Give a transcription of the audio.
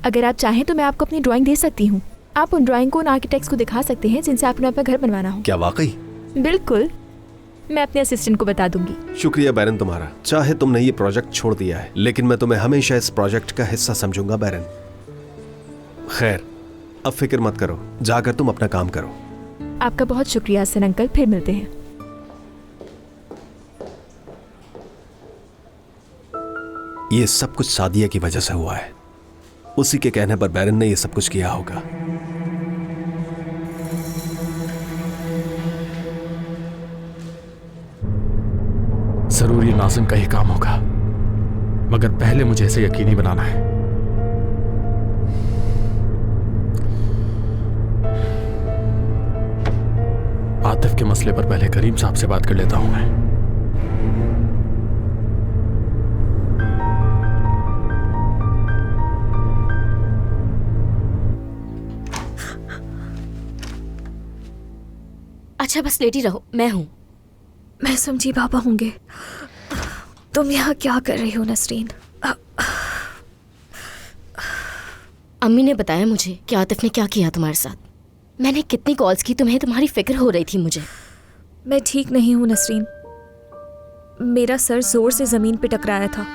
अगर आप चाहें तो मैं आपको अपनी ड्राइंग दे सकती हूँ। आप उन ड्राइंग को उन आर्किटेक्ट्स को दिखा सकते हैं जिनसे आपने अपना घर बनवाना हो। क्या वाकई? बिल्कुल, मैं अपने असिस्टेंट को बता दूंगी। शुक्रिया बैरन तुम्हारा। चाहे तुमने ये प्रोजेक्ट छोड़ दिया है, लेकिन मैं तुम्हें हमेशा इस प्रोजेक्ट का हिस्सा समझूंगा बैरन। खैर, अब फिक्र मत करो, जाकर तुम अपना काम करो। आपका बहुत शुक्रिया हसन अंकल, फिर मिलते हैं। ये सब कुछ सादिया की वजह से हुआ है। उसी के कहने पर बैरन ने ये सब कुछ किया होगा। जरूर ये नाज़िम का ही काम होगा, मगर पहले मुझे इसे यकीनी बनाना है। आतिफ के मसले पर पहले करीम साहब से बात कर लेता हूं मैं। अच्छा बस लेटी रहो, मैं हूं। मैं समझी पापा होंगे। तुम यहाँ क्या कर रही हो नसरीन? अम्मी ने बताया मुझे कि आतिफ ने क्या किया तुम्हारे साथ। मैंने कितनी कॉल्स की तुम्हें, तुम्हारी फिक्र हो रही थी मुझे। मैं ठीक नहीं हूँ नसरीन। मेरा सर जोर से जमीन पे टकराया था।